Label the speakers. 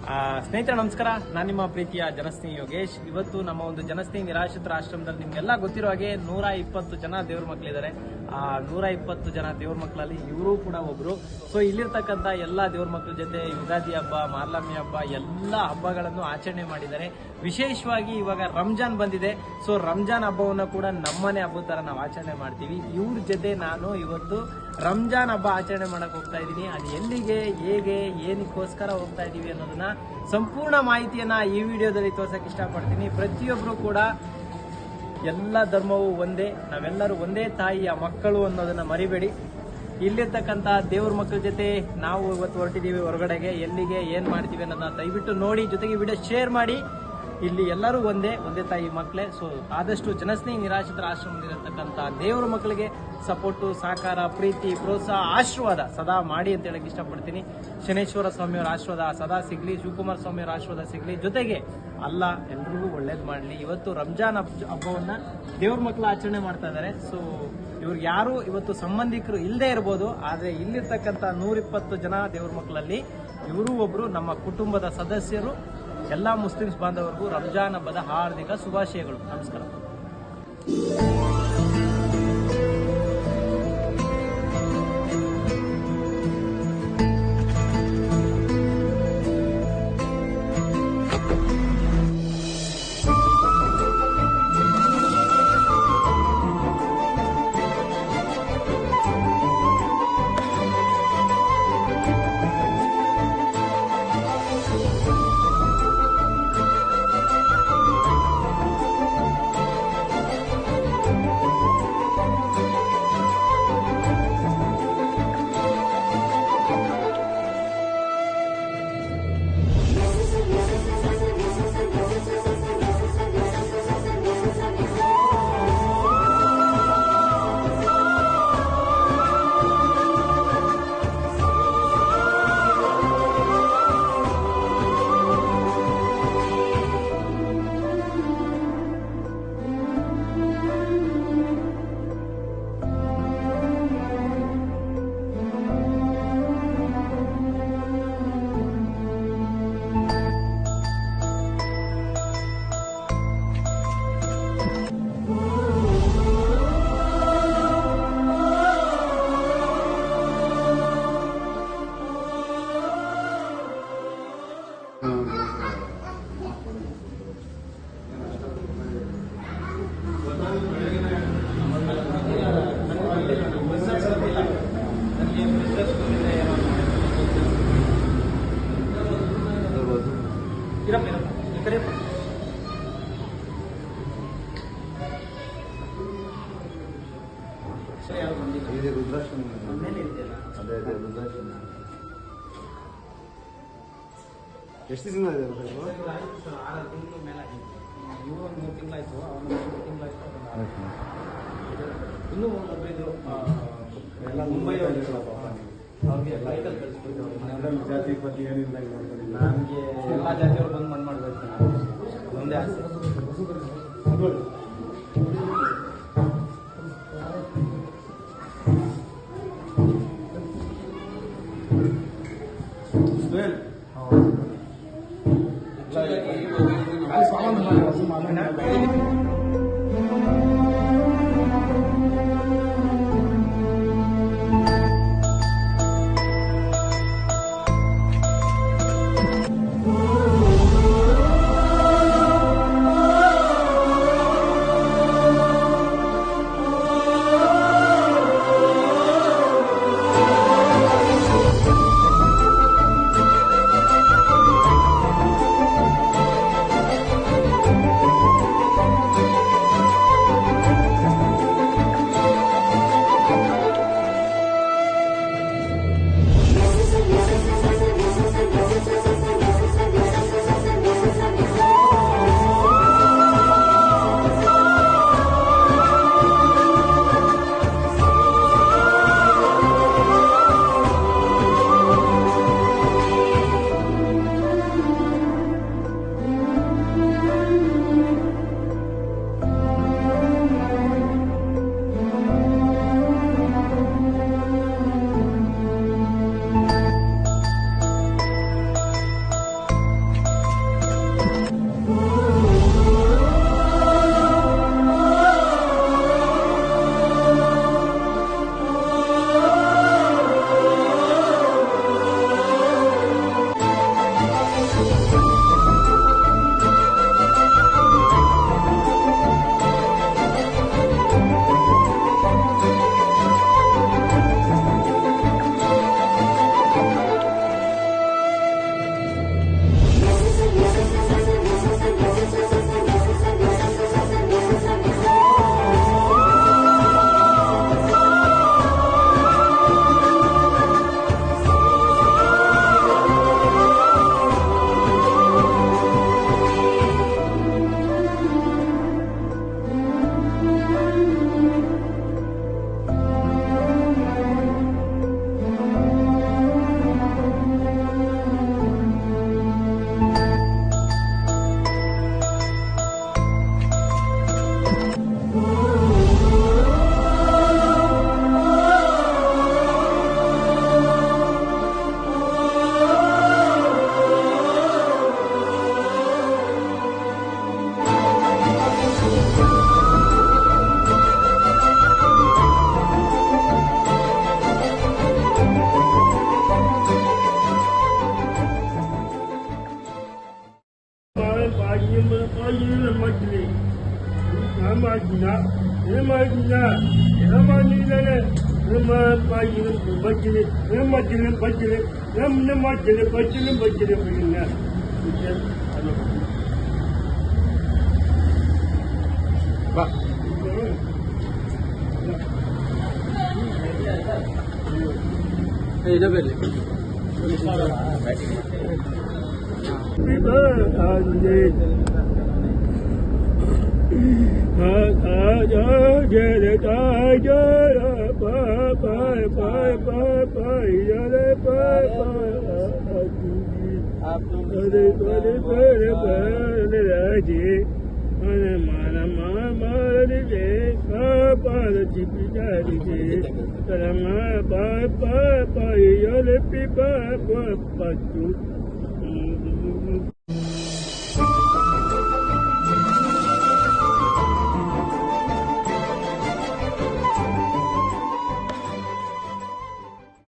Speaker 1: ಸ್ನೇಹಿತರೆ ನಮಸ್ಕಾರ, ನಾನು ನಿಮ್ಮ ಪ್ರೀತಿಯ ಜನಸ್ನೇಹಿ ಯೋಗೇಶ್. ಇವತ್ತು ನಮ್ಮ ಒಂದು ಜನಸ್ನೇಹಿ ನಿರಾಶ್ರಿತರ ಆಶ್ರಮದಲ್ಲಿ ನಿಮ್ಗೆಲ್ಲ ಗೊತ್ತಿರೋ ಹಾಗೆ 120 ಜನ ದೇವ್ರ ಮಕ್ಕಳಿದ್ದಾರೆ. ಆ 120 ಜನ ದೇವ್ರ ಮಕ್ಕಳಲ್ಲಿ ಇವರು ಕೂಡ ಒಬ್ರು. ಸೊ ಇಲ್ಲಿರ್ತಕ್ಕಂಥ ಎಲ್ಲ ದೇವ್ರ ಮಕ್ಕಳ ಜೊತೆ ಯುಗಾದಿ ಹಬ್ಬ, ಮಾರ್ಲಮ್ಮಿ ಹಬ್ಬ ಎಲ್ಲ ಹಬ್ಬಗಳನ್ನು ಆಚರಣೆ ಮಾಡಿದ್ದಾರೆ. ವಿಶೇಷವಾಗಿ ಇವಾಗ ರಂಜಾನ್ ಬಂದಿದೆ. ಸೊ ರಂಜಾನ್ ಹಬ್ಬವನ್ನು ಕೂಡ ನಮ್ಮನೆ ಹಬ್ಬದ ತರ ನಾವು ಆಚರಣೆ ಮಾಡ್ತೀವಿ. ಇವ್ರ ಜೊತೆ ನಾನು ಇವತ್ತು ರಂಜಾನ್ ಹಬ್ಬ ಆಚರಣೆ ಮಾಡಕ್ ಹೋಗ್ತಾ ಇದ್ದೀನಿ. ಅದು ಎಲ್ಲಿಗೆ, ಹೇಗೆ, ಏನಕ್ಕೋಸ್ಕರ ಹೋಗ್ತಾ ಇದೀವಿ ಅನ್ನೋದನ್ನ ಸಂಪೂರ್ಣ ಮಾಹಿತಿಯನ್ನ ಈ ವಿಡಿಯೋದಲ್ಲಿ ತೋರ್ಸಕ್ ಇಷ್ಟಪಡ್ತೀನಿ. ಪ್ರತಿಯೊಬ್ರು ಕೂಡ ಎಲ್ಲ ಧರ್ಮವೂ ಒಂದೇ, ನಾವೆಲ್ಲರೂ ಒಂದೇ ತಾಯಿಯ ಮಕ್ಕಳು ಅನ್ನೋದನ್ನ ಮರಿಬೇಡಿ. ಇಲ್ಲಿರ್ತಕ್ಕಂಥ ದೇವ್ರ ಮಕ್ಕಳ ಜೊತೆ ನಾವು ಇವತ್ತು ಹೊರಟಿದೀವಿ ಹೊರಗಡೆಗೆ. ಎಲ್ಲಿಗೆ, ಏನ್ ಮಾಡ್ತೀವಿ ಅನ್ನೋದನ್ನ ದಯವಿಟ್ಟು ನೋಡಿ, ಜೊತೆಗೆ ವಿಡಿಯೋ ಶೇರ್ ಮಾಡಿ. ಇಲ್ಲಿ ಎಲ್ಲರೂ ಒಂದೇ ತಾಯಿ ಮಕ್ಕಳೇ. ಸೊ ಆದಷ್ಟು ಜನಸ್ನೇಹಿ ನಿರಾಶ್ರಿತರ ಆಶ್ರಮದಲ್ಲಿರತಕ್ಕಂಥ ದೇವರ ಮಕ್ಕಳಿಗೆ ಸಪೋರ್ಟು, ಸಹಕಾರ, ಪ್ರೀತಿ, ಪ್ರೋತ್ಸಾಹ, ಆಶೀರ್ವಾದ ಸದಾ ಮಾಡಿ ಅಂತ ಹೇಳಕ್ ಇಷ್ಟಪಡ್ತೀನಿ. ಶನೇಶ್ವರ ಸ್ವಾಮಿಯವರ ಆಶೀರ್ವಾದ ಸದಾ ಸಿಗ್ಲಿ, ಶಿವಕುಮಾರ ಸ್ವಾಮಿಯವರ ಆಶೀರ್ವಾದ ಸಿಗ್ಲಿ. ಜೊತೆಗೆ ಅಲ್ಲ ಎಲ್ರಿಗೂ ಒಳ್ಳೇದು ಮಾಡಲಿ. ಇವತ್ತು ರಂಜಾನ್ ಹಬ್ಬವನ್ನ ದೇವ್ರ ಮಕ್ಕಳು ಆಚರಣೆ ಮಾಡ್ತಾ ಇದ್ದಾರೆ. ಸೊ ಇವ್ರಿಗೆ ಯಾರು ಇವತ್ತು ಸಂಬಂಧಿಕರು ಇಲ್ಲದೆ ಇರ್ಬೋದು, ಆದ್ರೆ ಇಲ್ಲಿರ್ತಕ್ಕಂಥ 120 ಜನ ದೇವ್ರ ಮಕ್ಕಳಲ್ಲಿ ಇವರು ಒಬ್ರು ನಮ್ಮ ಕುಟುಂಬದ ಸದಸ್ಯರು. ಎಲ್ಲ ಮುಸ್ಲಿಮ್ಸ್ ಬಾಂಧವರಿಗೂ ರಂಜಾನ್ ಹಬ್ಬದ ಹಾರ್ದಿಕ ಶುಭಾಶಯಗಳು. ನಮಸ್ಕಾರ.
Speaker 2: ಎಷ್ಟು ದಿನ ಇದೆ?
Speaker 1: 6 ತಿಂಗಳು ಮೇಲೆ ಆಗಿದೆ. ಇವರು 3 ತಿಂಗಳಾಯ್ತು, ಅವ್ರು 3 ತಿಂಗಳಾಯ್ತು. ಇನ್ನೂ ಒಬ್ಬರು ಇದ್ರು,
Speaker 2: ಎಲ್ಲ ಮುಂಬೈ
Speaker 1: ಅವ್ರಿಗೆ ಬೈಕಲ್ಲಿ ಕಳಿಸ್ಬಿಟ್ಟು
Speaker 2: ಜಾತಿ ಪತಿ ಏನಿಲ್ಲ.
Speaker 1: ನಮಗೆ ಎಲ್ಲ ಜಾತಿಯವ್ರು ಬಂದು ಮಣ್ಣು ಮಾಡಬೇಕು ಒಂದೇ ಆಸೆ.
Speaker 2: ಬಾ ಇಲ್ಲ ಬೇಲಿ
Speaker 3: Bye.